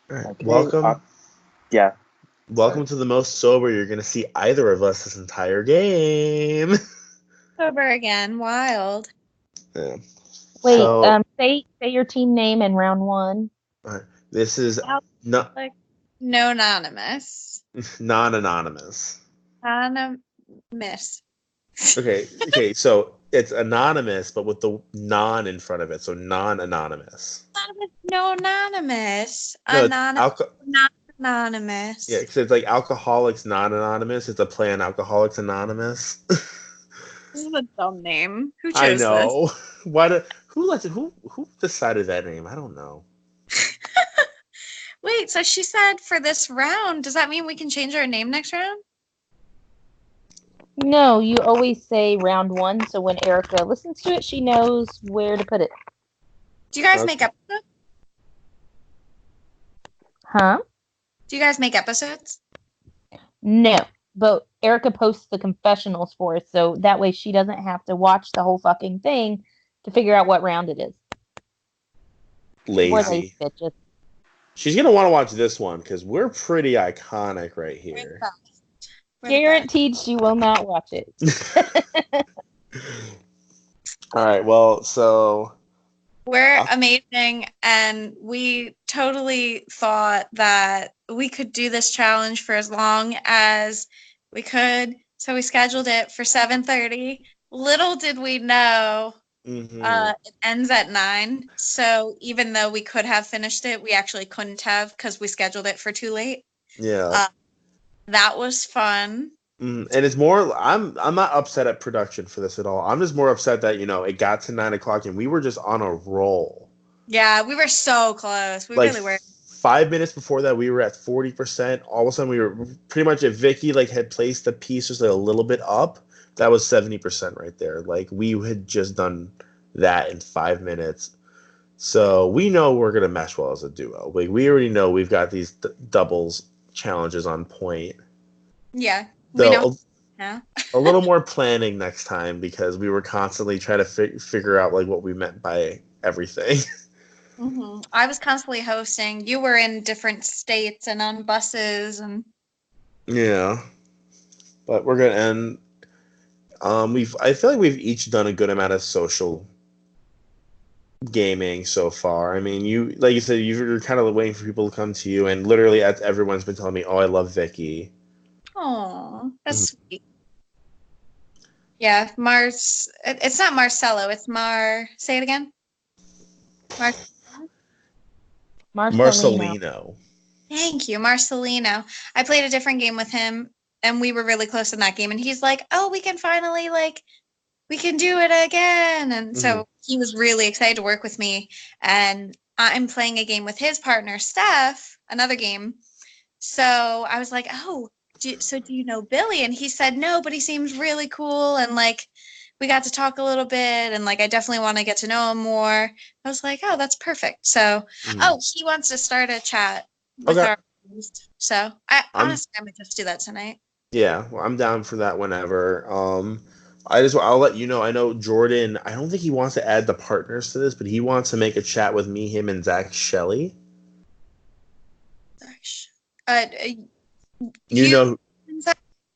All right. Okay. Welcome. Yeah. Welcome to the most sober you're gonna see either of us this entire game. Over again. Wild. Yeah. Wait, So, say your team name in round one. this is Nonanonymous. non-anonymous. Anonymous. Okay. So it's anonymous, but with the non in front of it. So non-anonymous. Nonanonymous. No, it's Not anonymous. Yeah, because it's like Alcoholics Non-Anonymous. It's a play on Alcoholics Anonymous. This is a dumb name. Who I chose this? know. Who decided that name? I don't know. Wait, so she said for this round, does that mean we can change our name next round? No, you always say round one, so when Erica listens to it, she knows where to put it. Do you guys make episodes? Huh? Do you guys make episodes? No, but Erica posts the confessionals for us, so that way she doesn't have to watch the whole fucking thing to figure out what round it is. Lazy. Bitches. She's gonna want to watch this one because we're pretty iconic right here. Guaranteed she will not watch it. All right, well, so we're amazing, and we totally thought that we could do this challenge for as long as we could, so we scheduled it for 7:30. Little did we know it ends at 9, so even though we could have finished it, we actually couldn't have because we scheduled it for too late. Yeah. That was fun. And it's more, I'm not upset at production for this at all. I'm just more upset that, it got to 9 o'clock and we were just on a roll. Yeah, we were so close. We really were. 5 minutes before that, we were at 40%. All of a sudden, we were pretty much, if Vicky had placed the piece just a little bit up, that was 70% right there. We had just done that in 5 minutes. So we know we're going to mesh well as a duo. We already know we've got these doubles challenges on point. Yeah. We know. A little more planning next time because we were constantly trying to figure out what we meant by everything. Mm-hmm. I was constantly hosting. You were in different states and on buses and. Yeah, but we're gonna end. I feel like we've each done a good amount of social gaming so far. I mean, like you said, you're kind of waiting for people to come to you, and literally, everyone's been telling me, "Oh, I love Vicky." Oh, that's sweet. Yeah, Mars. It's not Marcelo. It's Say it again. Marcelino. Thank you, Marcelino. I played a different game with him, and we were really close in that game. And he's like, "Oh, we can finally we can do it again." And so he was really excited to work with me. And I'm playing a game with his partner, Steph, another game. So I was like, "Oh, do you know Billy?" And he said, "No, but he seems really cool." And we got to talk a little bit, and I definitely want to get to know him more. I was like, "Oh, that's perfect." So, he wants to start a chat with our host. So honestly, I might just do that tonight. Yeah, well, I'm down for that whenever. I'll let you know. I know Jordan. I don't think he wants to add the partners to this, but he wants to make a chat with me, him, and Zach Shelley.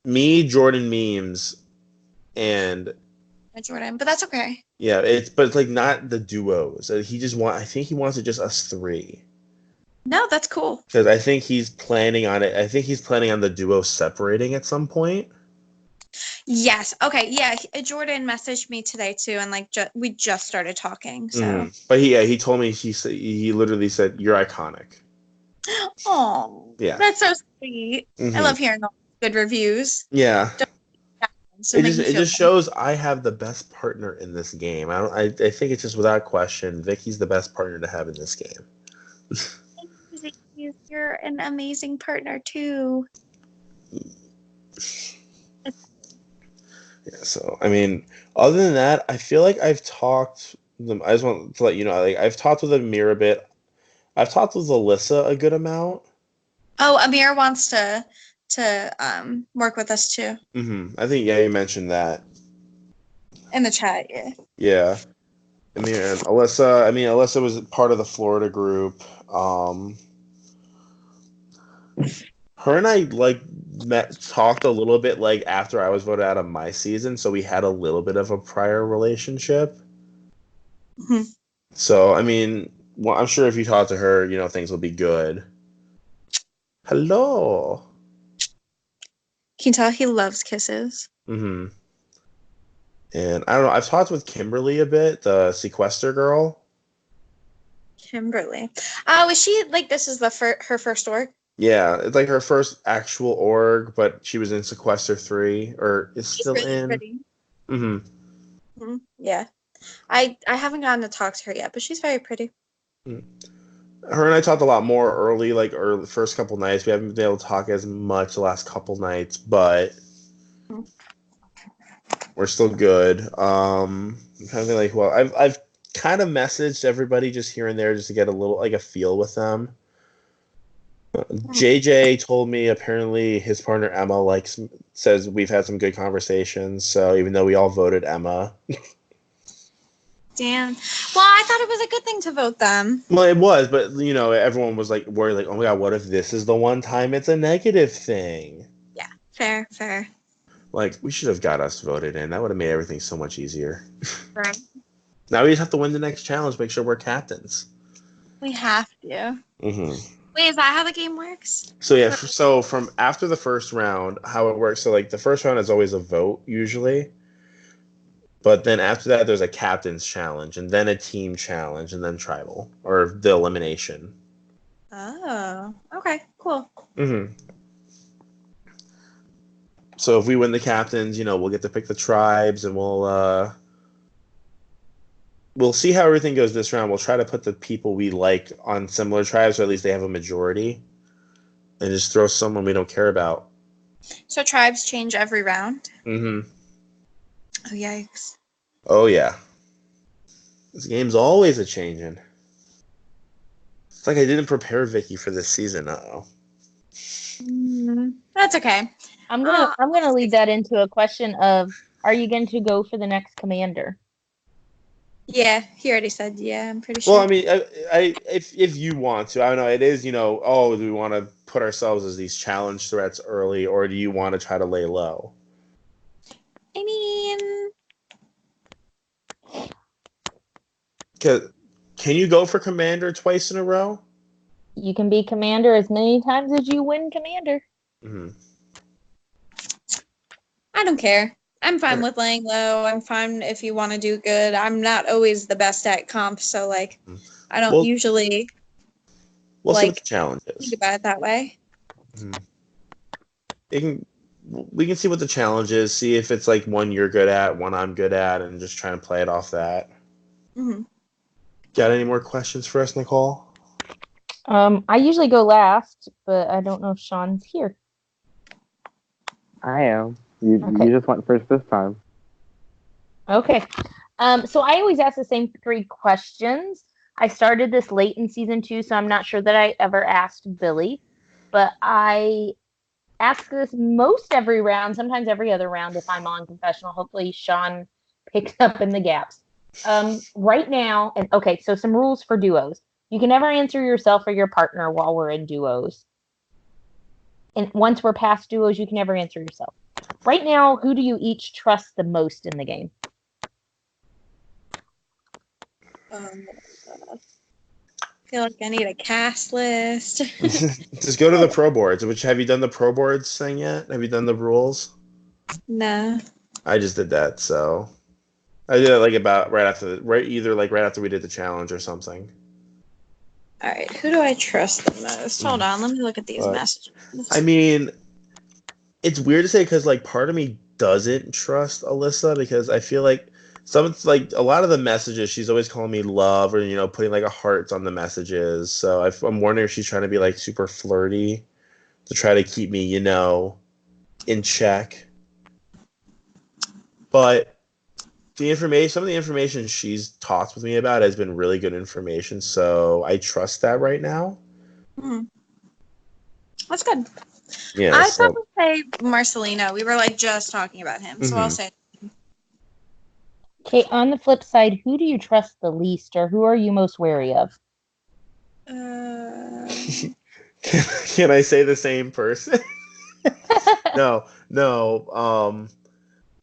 Me, Jordan Memes, and Jordan, but that's okay. Yeah, but it's not the duos. I think he wants it just us three. No, that's cool. Because I think he's planning on it. I think he's planning on the duo separating at some point. Yes. Okay. Yeah. Jordan messaged me today too, and we just started talking. So. But he told me he literally said you're iconic. Oh. Yeah. That's so sweet. I love hearing all good reviews. Yeah. It just shows I have the best partner in this game. I think it's just without question, Vicky's the best partner to have in this game. You're an amazing partner too. Yeah, so I mean, other than that, I feel like I've talked. I just want to let you know, I've talked with Amir a bit. I've talked with Alyssa a good amount. Oh, Amir wants to work with us too. I think you mentioned that in the chat. Yeah. Yeah, Amir and Alyssa. I mean, Alyssa was part of the Florida group. Her and I like talked a little bit like after I was voted out of my season, so we had a little bit of a prior relationship. Mhm. So I mean, well, I'm sure if you talk to her, things will be good. Hello. Can you tell he loves kisses? Mm-hmm. And I don't know. I've talked with Kimberly a bit, the sequester girl. Kimberly. Oh, is she like this is her first org? Yeah, it's like her first actual org, but she was in Sequester 3, or is She's still really in. pretty. Mm-hmm. Yeah. I haven't gotten to talk to her yet, but she's very pretty. Her and I talked a lot more early, like early first couple nights. We haven't been able to talk as much the last couple nights, but Mhm. we're still good. I'm trying to think like, well, I've kind of messaged everybody just here and there just to get a little like a feel with them. JJ told me apparently his partner Emma says we've had some good conversations. So even though we all voted Emma, Damn. Well, I thought it was a good thing to vote them. well, it was, but everyone was like worried, like, oh my god, what if this is the one time it's a negative thing? Yeah. Fair. Like, we should have got us voted in. That would have made everything so much easier. Right. Now we just have to win the next challenge, make sure we're captains. We have to. Mm-hmm. Wait, is that how the game works? So yeah, so from after the first round, how it works. So like the first round is always a vote usually, but then after that there's a captain's challenge, and then a team challenge, and then tribal or the elimination. Oh. Okay. Cool. Mm-hmm. So if we win the captains, we'll get to pick the tribes, and we'll see how everything goes this round. We'll try to put the people we like on similar tribes, or at least they have a majority, and just throw someone we don't care about. So tribes change every round. Mm-hmm. Oh yikes! Oh yeah, this game's always a changing. It's like I didn't prepare Vicky for this season. Uh-oh. That's okay. I'm gonna lead that into a question of: are you going to go for the next commander? Yeah, he already said yeah. I'm pretty sure. Well, I mean, if you want to, I don't know. It is, do we want to put ourselves as these challenge threats early, or do you want to try to lay low? I mean, Can you go for commander twice in a row? You can be commander as many times as you win commander. Mm-hmm. I don't care. I'm fine with laying low. I'm fine if you want to do good. I'm not always the best at comp, so like, I don't usually. We'll see what the challenge is. Think about it that way. Mm-hmm. We can see what the challenge is. See if it's like one you're good at, one I'm good at, and just try and play it off that. Mm-hmm. Got any more questions for us, Nicole? I usually go last, but I don't know if Sean's here. I am. You just went first this time. Okay. So I always ask the same 3 questions. I started this late in season 2, so I'm not sure that I ever asked Billy, but I ask this most every round, sometimes every other round if I'm on Confessional. Hopefully Sean picks up in the gaps. Right now, and okay, so some rules for duos. You can never answer yourself or your partner while we're in duos. And once we're past duos, you can never answer yourself. Right now, who do you each trust the most in the game? I feel like I need a cast list. Just go to the pro boards. Which have you done the pro boards thing yet? Have you done the rules? No. I just did that, so I did it like about right after we did the challenge or something. All right, who do I trust the most? Hold on, let me look at these messages. I mean, it's weird to say because like part of me doesn't trust Alyssa because I feel like a lot of the messages she's always calling me love or putting like a hearts on the messages. So I'm wondering if she's trying to be like super flirty to try to keep me in check. But some of the information she's talked with me about has been really good information, so I trust that right now. That's good. Yeah, I'd probably say Marcelino. We were like just talking about him, so I'll say. Okay, on the flip side, who do you trust the least, or who are you most wary of? Can I say the same person? No.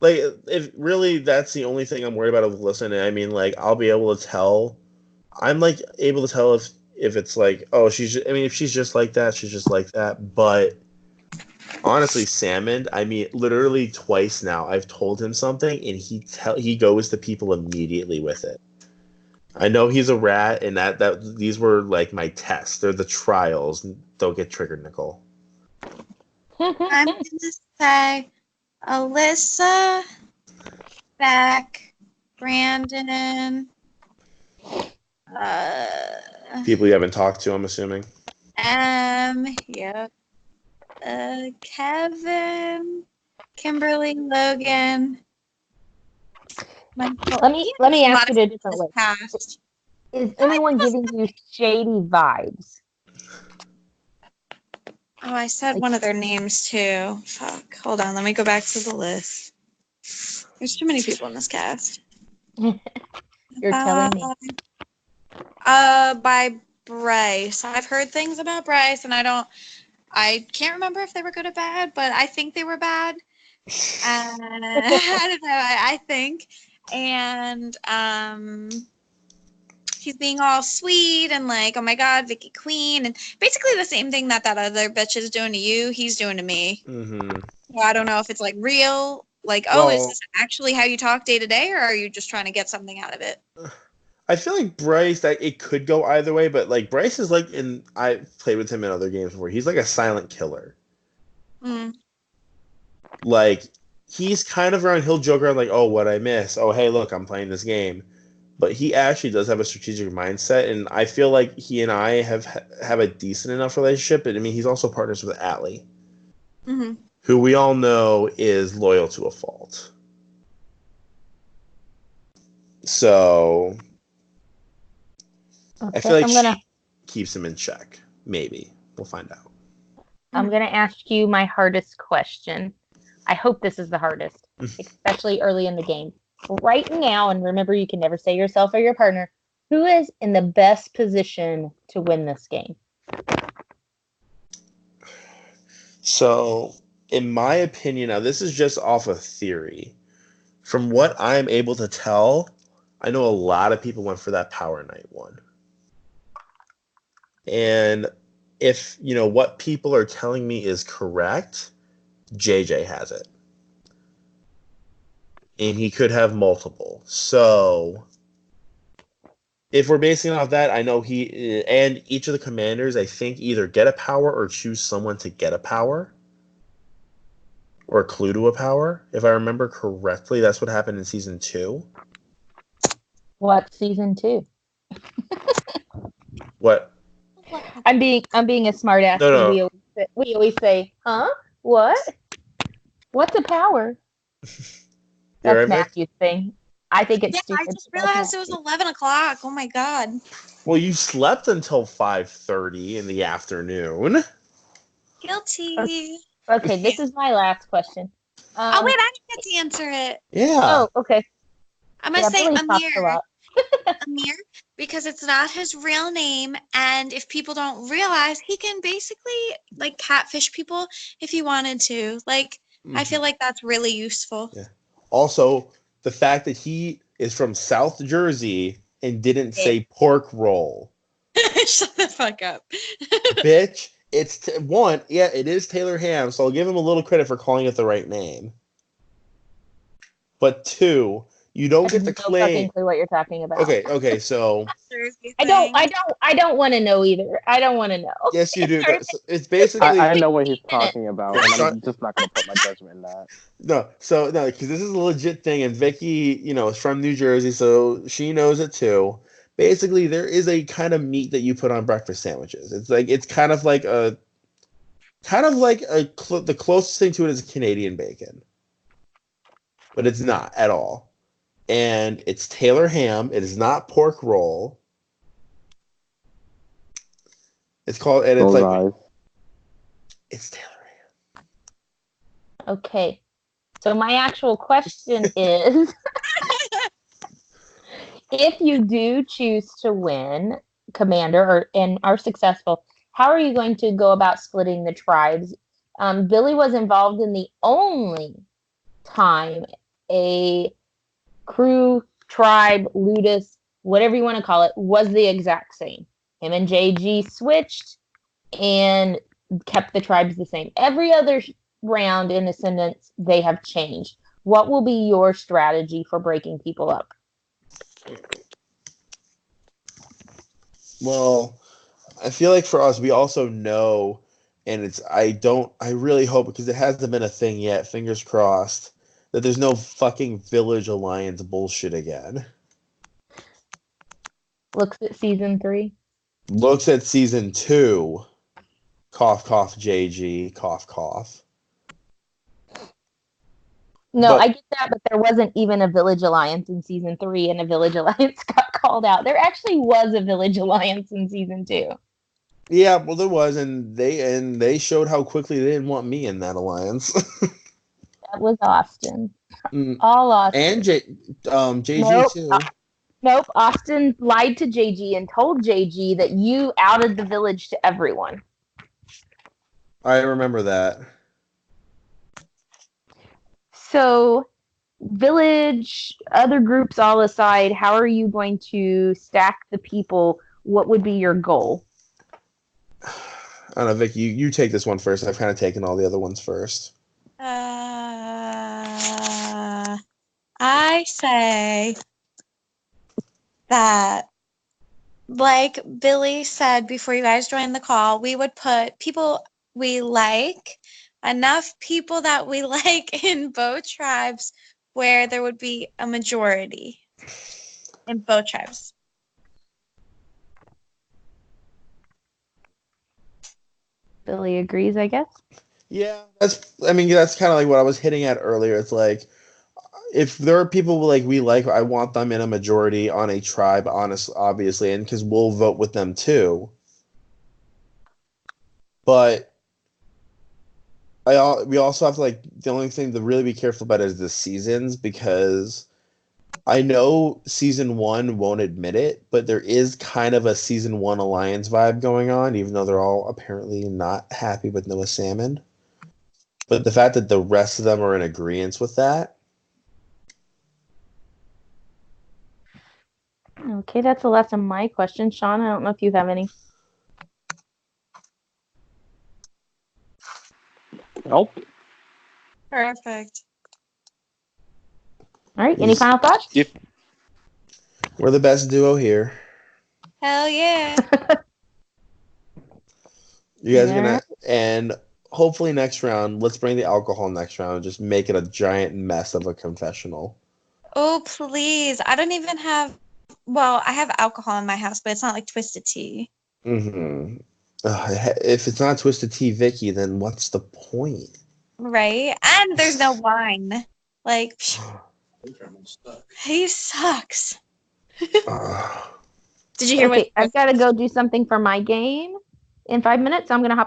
Like, if really that's the only thing I'm worried about with listening, I mean, like, I'll be able to tell. I'm like able to tell if it's like, oh, I mean, if she's just like that, she's just like that. But honestly, Salmon, I mean, literally twice now, I've told him something, and he goes to people immediately with it. I know he's a rat, and that these were like my tests. They're the trials. Don't get triggered, Nicole. I'm gonna say Alyssa, Beck, Brandon, People you haven't talked to, I'm assuming. yep, Kevin, Kimberly, Logan. Let me ask it a different way. Past. Is anyone giving you shady vibes? Oh, I said one of their names too. Fuck. Hold on. Let me go back to the list. There's too many people in this cast. You're telling me. By Bryce. I've heard things about Bryce, and I can't remember if they were good or bad, but I think they were bad. I don't know. I think. And he's being all sweet and like, oh my God, Vicky Queen, and basically the same thing that other bitch is doing to you, he's doing to me. Mm-hmm. Well, I don't know if it's like real, like, is this actually how you talk day to day, or are you just trying to get something out of it? I feel like Bryce, that it could go either way, but like Bryce is like, I played with him in other games before. He's like a silent killer. Mm. Like, he's kind of around. He'll joke around like, "Oh, what I miss? Oh, hey, look, I'm playing this game." But he actually does have a strategic mindset, and I feel like he and I have a decent enough relationship. But I mean, he's also partners with Allie, who we all know is loyal to a fault. So Okay, I feel like she keeps him in check. Maybe we'll find out. I'm gonna ask you my hardest question. I hope this is the hardest, especially early in the game. Right now, and remember, you can never say yourself or your partner, who is in the best position to win this game? So, in my opinion, now this is just off of theory. From what I'm able to tell, I know a lot of people went for that Power Night one. And if, what people are telling me is correct, JJ has it. And he could have multiple. So if we're basing it off that, I know he and each of the commanders, I think, either get a power or choose someone to get a power. Or a clue to a power. If I remember correctly, that's what happened in season 2. What season 2? What? I'm being a smart ass. No. We always say, huh? What? What's a power? That's Matthew's thing. I think it's stupid. I just realized it was 11 o'clock. Oh my God. Well, you slept until 5:30 in the afternoon. Guilty. Okay, this is my last question. Wait, I didn't get to answer it. Yeah. Oh, okay. I'm going to say Amir. Amir, because it's not his real name, and if people don't realize, he can basically like catfish people if he wanted to. Like, I feel like that's really useful. Yeah. Also, the fact that he is from South Jersey and didn't say pork roll. Shut the fuck up. Bitch, it's one, yeah, it is Taylor Ham, so I'll give him a little credit for calling it the right name. But 2, you don't get to claim. I have no fucking clue what you're talking about. Okay, so I don't want to know either. I don't want to know. Yes, you do. It's basically. I know what he's talking about, and I'm just not going to put my judgment in that. No, because this is a legit thing, and Vicky, is from New Jersey, so she knows it too. Basically, there is a kind of meat that you put on breakfast sandwiches. It's kind of like the closest thing to it is Canadian bacon, but it's not at all. And it's Taylor ham. It is not pork roll. It's called, and it's it's Taylor ham. Okay, so my actual question is, if you do choose to win, Commander, and are successful, how are you going to go about splitting the tribes? Billy was involved in the only time a crew, tribe, ludus, whatever you want to call it, was the exact same. Him and JG switched and kept the tribes the same. Every other round in Ascendance, they have changed. What will be your strategy for breaking people up? Well, I feel like for us, we also know, and I really hope, because it hasn't been a thing yet, fingers crossed, that there's no fucking Village Alliance bullshit again. Looks at season 3. Looks at season 2. Cough, cough, JG. Cough, cough. No, I get that, but there wasn't even a Village Alliance in season 3, and a Village Alliance got called out. There actually was a Village Alliance in season 2. Yeah, well, there was, and they showed how quickly they didn't want me in that alliance. That was Austin. All Austin. And JG too. Nope. Austin lied to JG and told JG that you outed the village to everyone. I remember that. So, village, other groups all aside, how are you going to stack the people? What would be your goal? I don't know, Vic, you take this one first. I've kind of taken all the other ones first. I say that, like Billy said before you guys joined the call, we would put people we like, enough people that we like in both tribes where there would be a majority in both tribes. Billy agrees, I guess. Yeah, that's kind of like what I was hitting at earlier. It's like, if there are people we like, I want them in a majority on a tribe, obviously, and because we'll vote with them too. But we also have to, the only thing to really be careful about is the seasons, because I know season 1 won't admit it, but there is kind of a season 1 alliance vibe going on, even though they're all apparently not happy with Noah Salmon. But the fact that the rest of them are in agreement with that. Okay, that's the last of my questions. Sean, I don't know if you have any. Nope. Perfect. All right, any final thoughts? Yep. We're the best duo here. Hell yeah. You guys are gonna, and hopefully next round, let's bring the alcohol next round and just make it a giant mess of a confessional. Oh, please. I don't even have, well, I have alcohol in my house, but it's not like Twisted Tea. Mm-hmm. If it's not Twisted Tea, Vicky, then what's the point? Right? And there's no wine. Like, he sucks. Did you hear Okay, what? I've got to go do something for my game in 5 minutes. So I'm going to hop